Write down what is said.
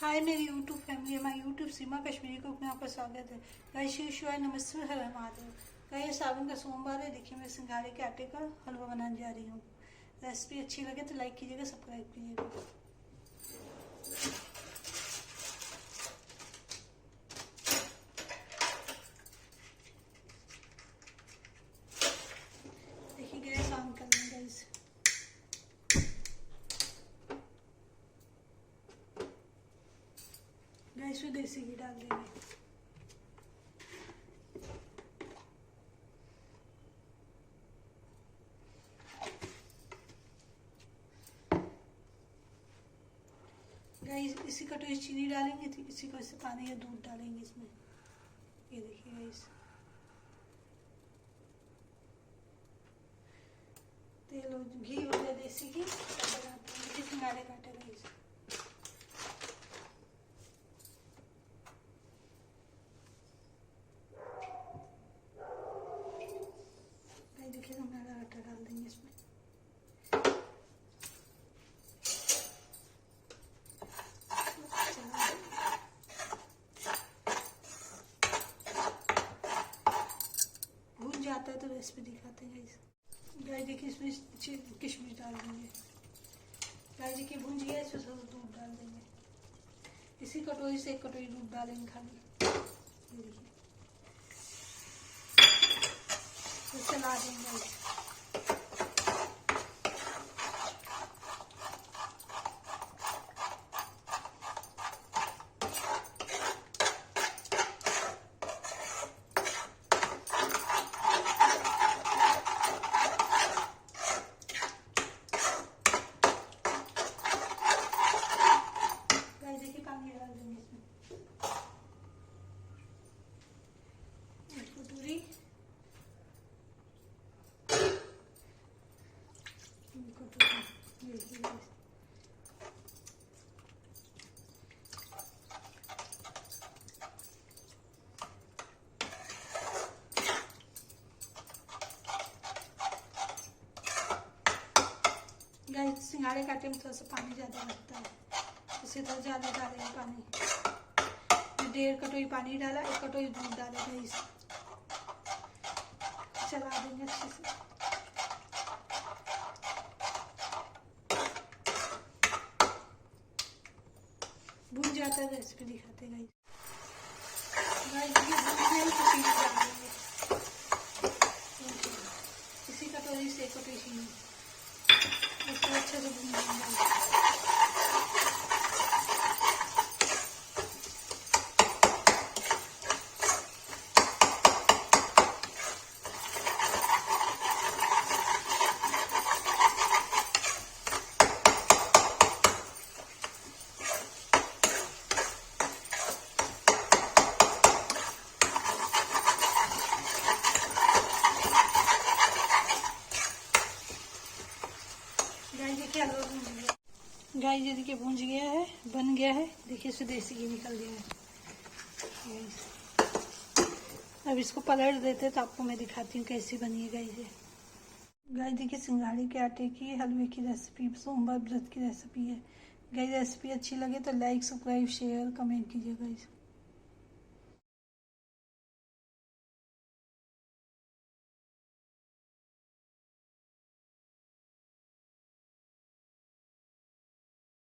हाय मेरी YouTube family, हमारी YouTube सीमा Kashmiri cook में आपका स्वागत है। गाइस शिवाय नमस्ते, हर हर महादेव। गाइस सावन का सोमवार है। देखिए मैं सिंघाड़े के आटे का हलवा बनाने जा रही हूँ। रेसिपी अच्छी लगे तो लाइक कीजिएगा, सब्सक्राइब कीजिएगा। देखिए गैस ऑन कर लें गाइस। गैस में देसी घी डाल देंगे। गाइस इसी कटोरी चीनी डालेंगे, तो इसी को इससे पानी या दूध डालेंगे इसमें। ये देखिए गाइस, तेल और घी हो गया, देसी घी सिंघाड़े का आटा गाइस। देखिए हमारा आटा डाल देंगे इसमें। भून जाता है तो रेसिपी दिखाते हैं गाइस। देखिए इसमें किशमिश डाल देंगे। गाइस देखिए भून गया, इसमें थोड़ा दूध डाल देंगे। इसी कटोरी से 1 कटोरी दूध डालेंगे खाली। ये देखिए तो चला देंगे। गाइस सिंघाड़े के आटे में थोड़ा सा पानी ज़्यादा लगता है, इससे थोड़ा ज़्यादा डालेंगे पानी। 1.5 कटोरी पानी डाला, 1 कटोरी दूध डाले गाइस। चला देंगे अच्छे से। भून जाता है रेसिपी दिखाते गाइस। इसी कटोरी से 1 कटोरी चीनी इसको अच्छे से भून लेंगे। गाइस ये देखिए भूंज गया है, बन गया है। देखिए इससे देसी घी निकल गया है। अब इसको पलट देते तो आपको मैं दिखाती हूँ कैसी बनी है गाइस। गाइस देखिए सिंघाड़े के आटे की हलवे की रेसिपी, सोमवार व्रत की रेसिपी है गाइस। रेसिपी अच्छी लगे तो लाइक, सब्सक्राइब, शेयर, कमेंट कीजिए गाइस।